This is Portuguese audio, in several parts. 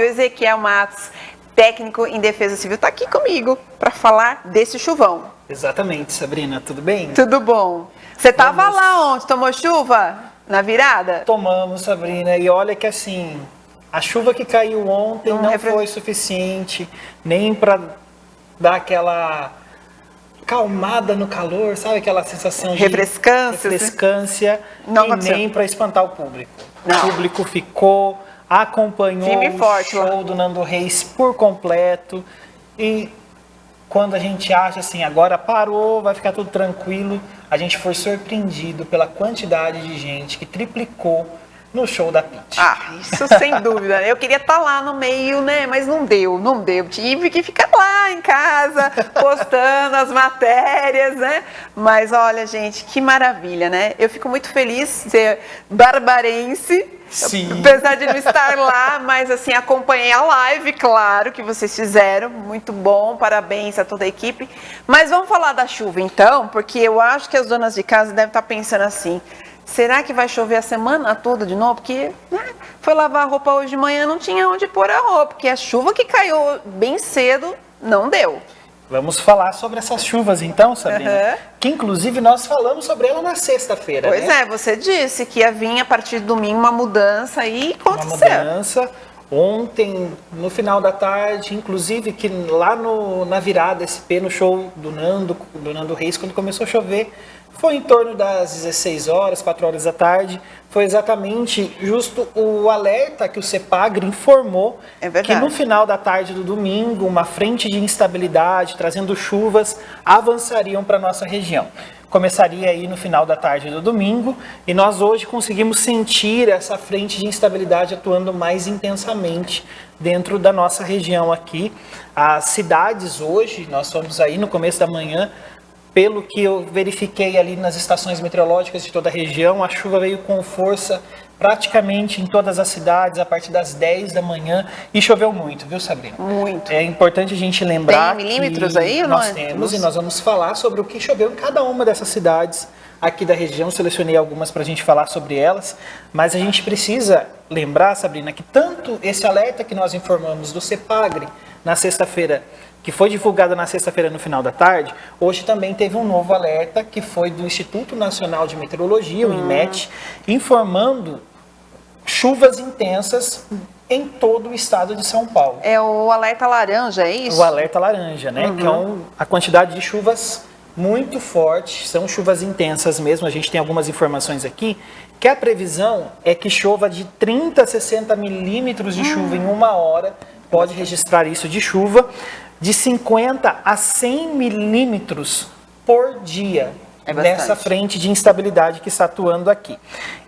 e o Ezequiel Matos, técnico em defesa civil, está aqui comigo para falar desse chuvão. Exatamente, Sabrina, tudo bem? Tudo bom. Você estava lá ontem, tomou chuva na virada? Tomamos, Sabrina, e olha que assim, a chuva que caiu ontem não foi suficiente nem para dar aquela calmada no calor, sabe aquela sensação de refrescância e nem para espantar o público. Não. O público acompanhou o show do Nando Reis por completo e quando a gente acha assim, agora parou, vai ficar tudo tranquilo, a gente foi surpreendido pela quantidade de gente que triplicou no show da Pitty. Ah, isso sem dúvida. Eu queria estar lá no meio, né? Mas não deu. Tive que ficar lá em casa, postando as matérias, né? Mas olha, gente, que maravilha, né? Eu fico muito feliz de ser barbarense. Sim. Apesar de não estar lá, mas assim, acompanhei a live, claro, que vocês fizeram. Muito bom, parabéns a toda a equipe. Mas vamos falar da chuva então, porque eu acho que as donas de casa devem estar pensando assim, será que vai chover a semana toda de novo? Porque foi lavar a roupa hoje de manhã, não tinha onde pôr a roupa, porque a chuva que caiu bem cedo não deu. Vamos falar sobre essas chuvas então, Sabrina, que inclusive nós falamos sobre ela na sexta-feira. Pois é, você disse que ia vir a partir de domingo uma mudança e aconteceu. Uma mudança. Ontem, no final da tarde, inclusive que lá na virada SP, no show do Nando Reis, quando começou a chover, foi em torno das 16 horas, 4 horas da tarde. Foi exatamente justo o alerta que o CEPAGRE informou que no final da tarde do domingo, uma frente de instabilidade, trazendo chuvas, avançariam para a nossa região. Começaria aí no final da tarde do domingo e nós hoje conseguimos sentir essa frente de instabilidade atuando mais intensamente dentro da nossa região aqui. As cidades hoje, nós fomos aí no começo da manhã, pelo que eu verifiquei ali nas estações meteorológicas de toda a região, a chuva veio com força praticamente em todas as cidades a partir das 10 da manhã e choveu muito, viu, Sabrina? Muito. É importante a gente lembrar tem milímetros aí, nós temos e nós vamos falar sobre o que choveu em cada uma dessas cidades aqui da região. Selecionei algumas para a gente falar sobre elas, mas a gente precisa lembrar, Sabrina, que tanto esse alerta que nós informamos do CEPAGRE na sexta-feira, que foi divulgada na sexta-feira no final da tarde, hoje também teve um novo alerta que foi do Instituto Nacional de Meteorologia, o INMET, informando chuvas intensas em todo o estado de São Paulo. É o alerta laranja, é isso? O alerta laranja, né? Que é a quantidade de chuvas muito forte, são chuvas intensas mesmo. A gente tem algumas informações aqui, que a previsão é que chova de 30 a 60 milímetros de chuva em uma hora, pode registrar isso de chuva, de 50 a 100 milímetros por dia, nessa frente de instabilidade que está atuando aqui.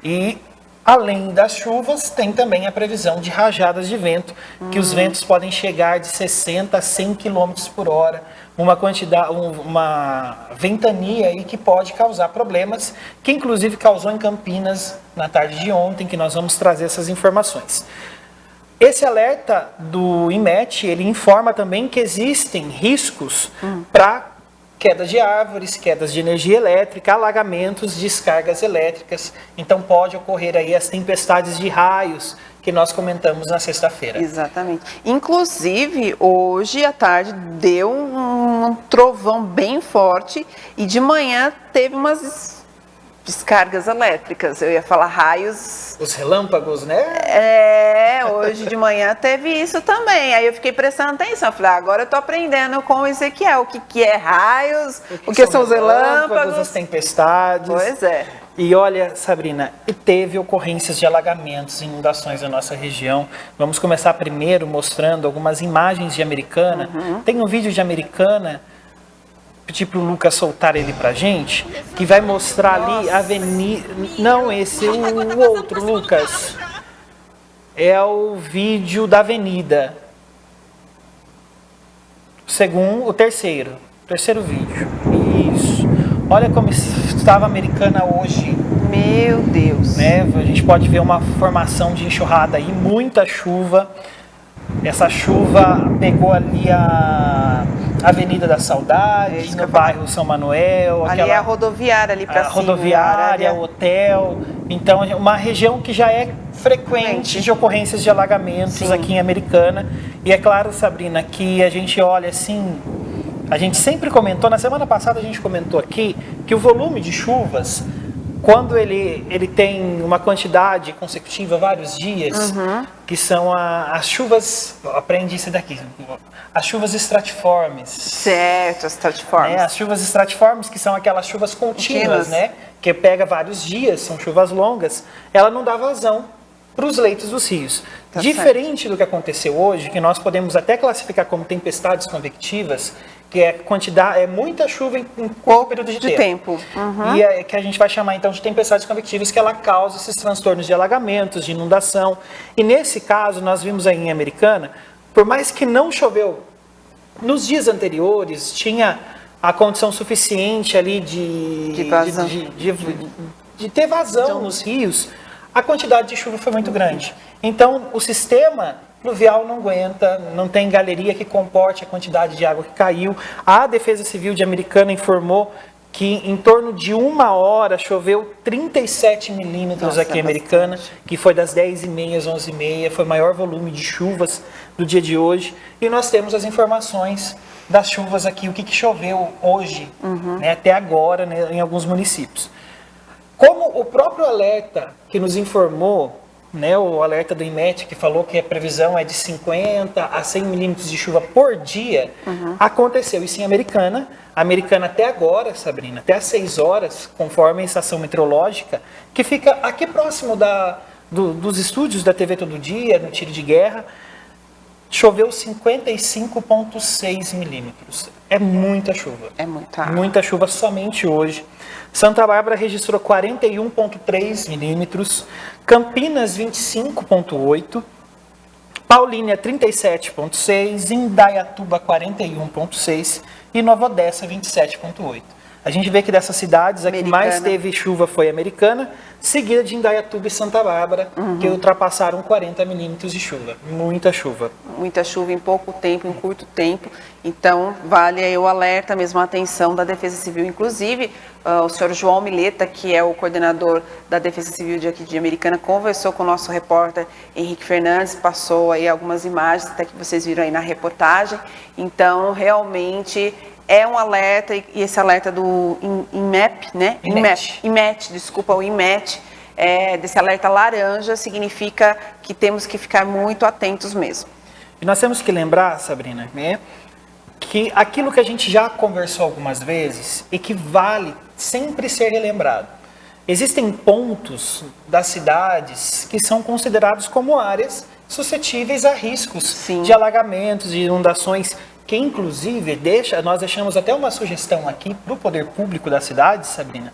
E além das chuvas, tem também a previsão de rajadas de vento, que os ventos podem chegar de 60 a 100 km por hora, uma ventania aí que pode causar problemas, que inclusive causou em Campinas na tarde de ontem, que nós vamos trazer essas informações. Esse alerta do INMET, ele informa também que existem riscos para quedas de árvores, quedas de energia elétrica, alagamentos, descargas elétricas. Então pode ocorrer aí as tempestades de raios que nós comentamos na sexta-feira. Exatamente. Inclusive, hoje à tarde deu um trovão bem forte e de manhã teve umas descargas elétricas, eu ia falar raios. Os relâmpagos, né? Hoje de manhã teve isso também. Aí eu fiquei prestando atenção. Eu falei, agora eu tô aprendendo com o Ezequiel o que é raios, o que são os relâmpagos, as tempestades. Pois é. E olha, Sabrina, teve ocorrências de alagamentos e inundações na nossa região. Vamos começar primeiro mostrando algumas imagens de Americana. Tem um vídeo de Americana, pedir para o Lucas soltar ele pra gente, que vai mostrar ali a avenida. Não, esse, o outro, Lucas. É o vídeo da avenida. O terceiro vídeo. Isso. Olha como estava a Americana hoje. Meu Deus. Né? A gente pode ver uma formação de enxurrada aí, muita chuva. Essa chuva pegou ali a Avenida da Saudade, no bairro São Manuel. Ali é a rodoviária ali para cima. A rodoviária, o hotel. Então, é uma região que já é frequente de ocorrências de alagamentos Sim. aqui em Americana. E é claro, Sabrina, que a gente olha assim, a gente sempre comentou, na semana passada a gente comentou aqui, que o volume de chuvas, quando ele tem uma quantidade consecutiva, vários dias, que são as chuvas, aprende isso daqui, as chuvas estratiformes. Certo, as stratiformes. As chuvas estratiformes, que são aquelas chuvas contínuas, né? Que pega vários dias, são chuvas longas, ela não dá vazão para os leitos dos rios. Tá Diferente do que aconteceu hoje, que nós podemos até classificar como tempestades convectivas, que é muita chuva em pouco período de tempo. E é que a gente vai chamar então de tempestades convectivas, que ela causa esses transtornos de alagamentos, de inundação. E nesse caso, nós vimos aí em Americana, por mais que não choveu nos dias anteriores, tinha a condição suficiente ali de ter vazão nos rios, a quantidade de chuva foi muito grande. Então, o sistema pluvial não aguenta, não tem galeria que comporte a quantidade de água que caiu. A Defesa Civil de Americana informou que em torno de 1 hora choveu 37 milímetros aqui em Americana, que foi das 10h30 às 11h30, foi o maior volume de chuvas do dia de hoje. E nós temos as informações das chuvas aqui, o que choveu hoje, né, até agora, né, em alguns municípios. Como o próprio alerta que nos informou, né, o alerta do IMET, que falou que a previsão é de 50 a 100 milímetros de chuva por dia, aconteceu isso em Americana. A Americana até agora, Sabrina, até às 6 horas, conforme a estação meteorológica, que fica aqui próximo dos estúdios da TV Todo Dia, no tiro de guerra, choveu 55,6 milímetros. É muita chuva. É muita água. Muita chuva somente hoje. Santa Bárbara registrou 41,3 milímetros. Campinas, 25,8. Paulínia, 37,6. Indaiatuba, 41,6. E Nova Odessa, 27,8. A gente vê que dessas cidades, a que mais teve chuva foi Americana, seguida de Indaiatuba e Santa Bárbara, que ultrapassaram 40 milímetros de chuva. Muita chuva. Muita chuva em pouco tempo, em curto tempo. Então, vale aí o alerta, mesmo a atenção da Defesa Civil. Inclusive, o senhor João Mileta, que é o coordenador da Defesa Civil de aqui de Americana, conversou com o nosso repórter Henrique Fernandes, passou aí algumas imagens, até que vocês viram aí na reportagem. Então, realmente é um alerta, e esse alerta do IMET, né? IMET, desculpa, o IMET, desse alerta laranja, significa que temos que ficar muito atentos mesmo. E nós temos que lembrar, Sabrina, né, que aquilo que a gente já conversou algumas vezes e que vale sempre ser relembrado. Existem pontos das cidades que são considerados como áreas suscetíveis a riscos de alagamentos, de inundações, que inclusive nós deixamos até uma sugestão aqui para o poder público da cidade, Sabrina,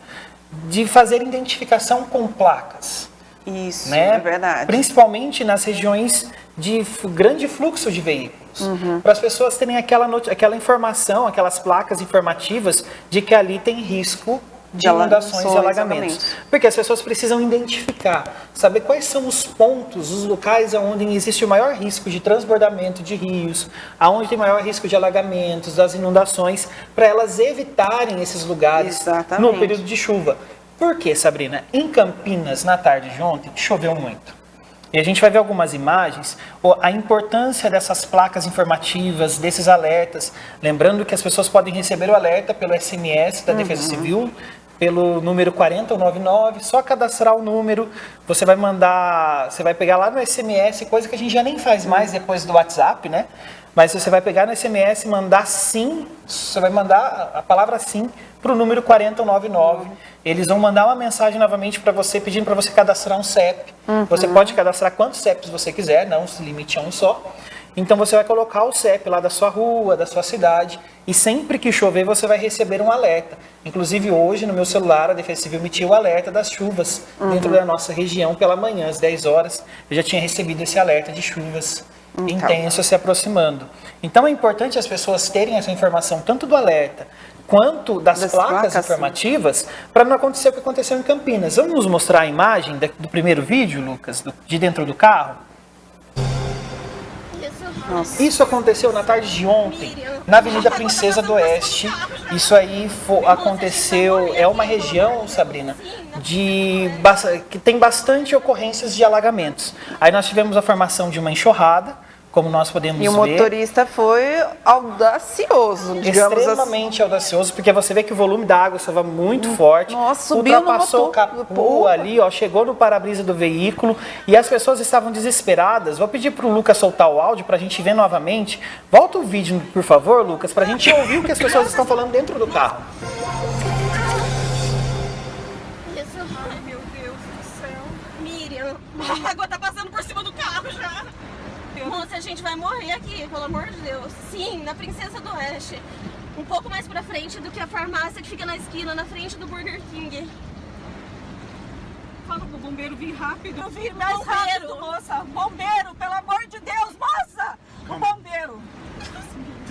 de fazer identificação com placas. Isso, né? É verdade. Principalmente nas regiões de grande fluxo de veículos. Para as pessoas terem aquela informação, aquelas placas informativas de que ali tem risco de inundações e alagamentos. Porque as pessoas precisam identificar, saber quais são os pontos, os locais onde existe o maior risco de transbordamento de rios, aonde tem maior risco de alagamentos, das inundações, para elas evitarem esses lugares no período de chuva. Por quê, Sabrina? Em Campinas, na tarde de ontem, choveu muito. E a gente vai ver algumas imagens, a importância dessas placas informativas, desses alertas. Lembrando que as pessoas podem receber o alerta pelo SMS da Defesa Civil, pelo número 4099, só cadastrar o número, você vai pegar lá no SMS, coisa que a gente já nem faz mais depois do WhatsApp, né? Mas você vai pegar no SMS e mandar sim, você vai mandar a palavra sim para o número 4099. Eles vão mandar uma mensagem novamente para você, pedindo para você cadastrar um CEP. Você pode cadastrar quantos CEPs você quiser, não se limite a um só. Então você vai colocar o CEP lá da sua rua, da sua cidade, e sempre que chover você vai receber um alerta. Inclusive hoje no meu celular a Defesa Civil emitiu o alerta das chuvas dentro da nossa região pela manhã, às 10 horas. Eu já tinha recebido esse alerta de chuvas intensas se aproximando. Então é importante as pessoas terem essa informação, tanto do alerta quanto das placas informativas, para não acontecer o que aconteceu em Campinas. Vamos mostrar a imagem do primeiro vídeo, Lucas, de dentro do carro? Nossa. Isso aconteceu na tarde de ontem, na Avenida Princesa do Oeste. Isso aí aconteceu, é uma região, Sabrina, que tem bastante ocorrências de alagamentos. Aí nós tivemos a formação de uma enxurrada, como nós podemos ver. E o motorista foi audacioso, digamos extremamente audacioso, porque você vê que o volume da água estava muito forte. Nossa, subiu ultrapassou no o capô ali, ó, chegou no para-brisa do veículo e as pessoas estavam desesperadas. Vou pedir para o Lucas soltar o áudio para a gente ver novamente. Volta o vídeo, por favor, Lucas, para a gente ouvir o que as pessoas estão falando dentro do carro. Ai, meu Deus do céu. Miriam, a água tá passando por cima do carro já. Moça, a gente vai morrer aqui, pelo amor de Deus. Sim, na Princesa do Oeste. Um pouco mais pra frente do que a farmácia que fica na esquina, na frente do Burger King. Fala pro bombeiro vir rápido. Eu vi mais rápido, moça. Bombeiro, pelo amor de Deus, moça! O bombeiro.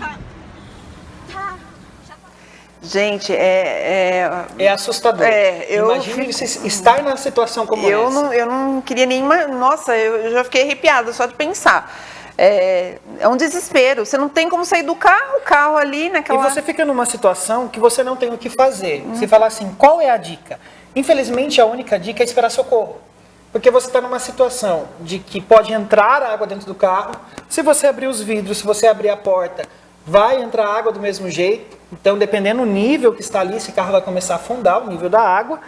Tá. Gente, É assustador. Imagine você estar numa situação como essa. Eu não queria nem... Nossa, eu já fiquei arrepiada só de pensar. É um desespero. Você não tem como sair do carro, o carro ali naquela... E você fica numa situação que você não tem o que fazer. Você fala assim, qual é a dica? Infelizmente, a única dica é esperar socorro. Porque você está numa situação de que pode entrar água dentro do carro. Se você abrir os vidros, se você abrir a porta, vai entrar água do mesmo jeito. Então, dependendo do nível que está ali, esse carro vai começar a afundar, o nível da água.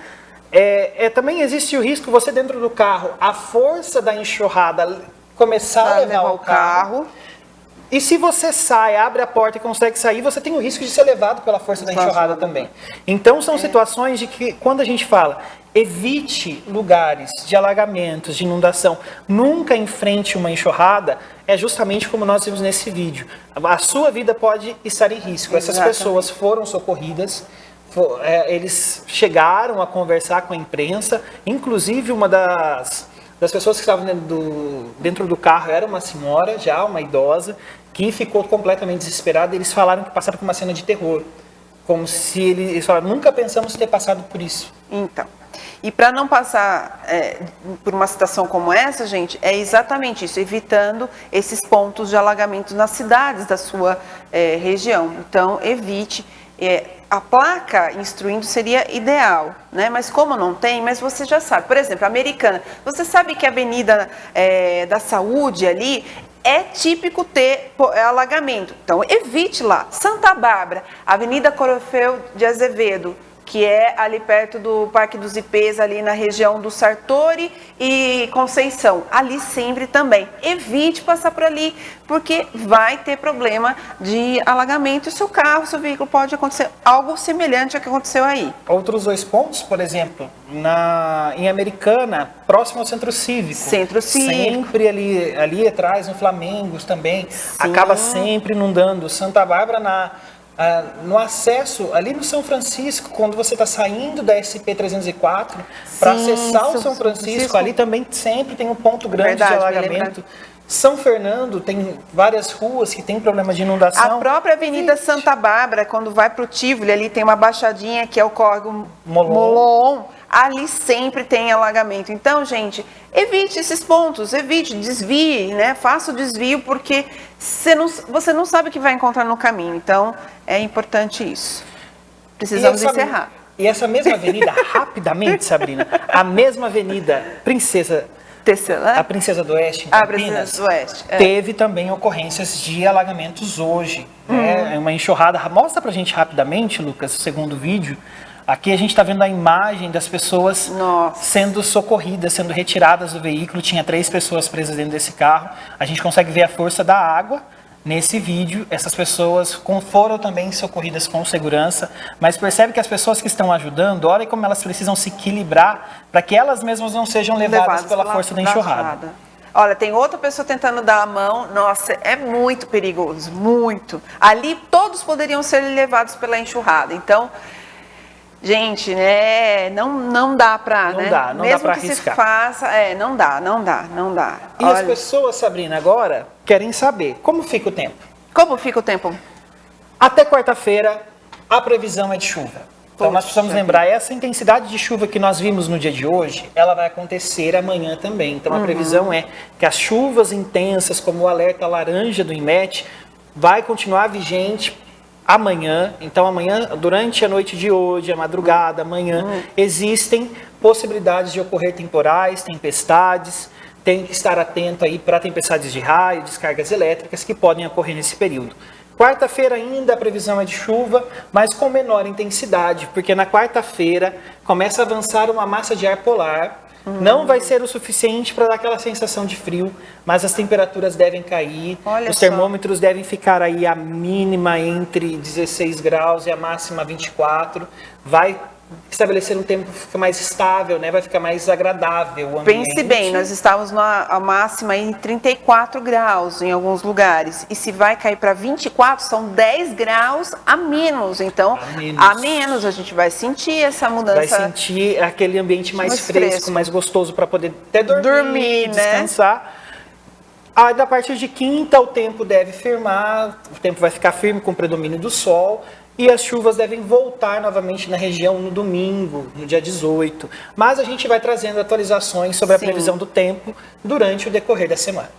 Também existe o risco, você dentro do carro, a força da enxurrada começar a levar o carro. E se você sai, abre a porta e consegue sair, você tem o risco de ser levado pela força da enxurrada também. Então, são situações de que, quando a gente fala, evite lugares de alagamentos, de inundação, nunca enfrente uma enxurrada, é justamente como nós vimos nesse vídeo. A sua vida pode estar em risco. Essas pessoas foram socorridas, eles chegaram a conversar com a imprensa, inclusive uma das pessoas que estavam dentro do carro era uma senhora, já uma idosa, que ficou completamente desesperada. Eles falaram que passaram por uma cena de terror, como se eles falaram, nunca pensamos ter passado por isso. Então, e para não passar por uma situação como essa, gente, é exatamente isso, evitando esses pontos de alagamento nas cidades da sua região. Então, evite. A placa instruindo seria ideal, né? Mas como não tem, mas você já sabe. Por exemplo, a Americana, você sabe que a Avenida da Saúde ali é típico ter alagamento. Então, evite lá. Santa Bárbara, Avenida Corofeu de Azevedo, que é ali perto do Parque dos Ipês, ali na região do Sartori e Conceição. Ali sempre também. Evite passar por ali, porque vai ter problema de alagamento e seu carro, seu veículo pode acontecer algo semelhante ao que aconteceu aí. Outros 2 pontos, por exemplo, em Americana, próximo ao Centro Cívico. Centro Cívico. Sempre ali atrás, no Flamengo também, acaba sempre inundando. Santa Bárbara no acesso, ali no São Francisco, quando você está saindo da SP-304 para acessar o São Francisco, ali também sempre tem um ponto grande de alagamento. São Fernando tem várias ruas que tem problema de inundação. A própria Avenida Santa Bárbara, quando vai para o Tivoli, ali tem uma baixadinha que é o córrego Molon. Ali sempre tem alagamento. Então, gente, evite esses pontos, desvie, né? Faça o desvio, porque você não sabe o que vai encontrar no caminho. Então, é importante isso. Precisamos encerrar. E essa mesma avenida, rapidamente, Sabrina, a mesma avenida a Princesa do Oeste, em Campinas, teve também ocorrências de alagamentos hoje. É uma enxurrada. Mostra pra gente rapidamente, Lucas, o segundo vídeo. Aqui a gente está vendo a imagem das pessoas sendo socorridas, sendo retiradas do veículo. Tinha 3 pessoas presas dentro desse carro. A gente consegue ver a força da água nesse vídeo. Essas pessoas foram também socorridas com segurança, mas percebe que as pessoas que estão ajudando, olha como elas precisam se equilibrar para que elas mesmas não sejam levadas pela força da enxurrada. Olha, tem outra pessoa tentando dar a mão. Nossa, é muito perigoso, muito. Ali todos poderiam ser levados pela enxurrada. Então, gente, né, não dá pra, não né? dá Mesmo pra que arriscar. se faça, não dá. E as pessoas, Sabrina, agora querem saber como fica o tempo. Como fica o tempo? Até quarta-feira, a previsão é de chuva. Então nós precisamos Poxa lembrar, essa intensidade de chuva que nós vimos no dia de hoje, ela vai acontecer amanhã também. Então a previsão é que as chuvas intensas, como o alerta laranja do INMET, vai continuar vigente amanhã. Então amanhã, durante a noite de hoje, a madrugada, amanhã, existem possibilidades de ocorrer temporais, tempestades. Tem que estar atento aí para tempestades de raio, descargas elétricas que podem ocorrer nesse período. Quarta-feira ainda a previsão é de chuva, mas com menor intensidade, porque na quarta-feira começa a avançar uma massa de ar polar. Não vai ser o suficiente para dar aquela sensação de frio, mas as temperaturas devem cair, Olha os só. termômetros devem ficar aí a mínima entre 16 graus e a máxima 24. Vai estabelecer um tempo que fica mais estável, né? Vai ficar mais agradável o ambiente. Pense bem, nós estávamos a máxima em 34 graus em alguns lugares. E se vai cair para 24, são 10 graus a menos. Então, a menos a gente vai sentir essa mudança. Vai sentir aquele ambiente mais Mais fresco, fresco. mais gostoso para poder até Dormir, né? descansar. Aí, da partir de quinta, o tempo deve firmar, o tempo vai ficar firme com o predomínio do sol. E as chuvas devem voltar novamente na região no domingo, no dia 18. Mas a gente vai trazendo atualizações sobre a Sim. previsão do tempo durante o decorrer da semana.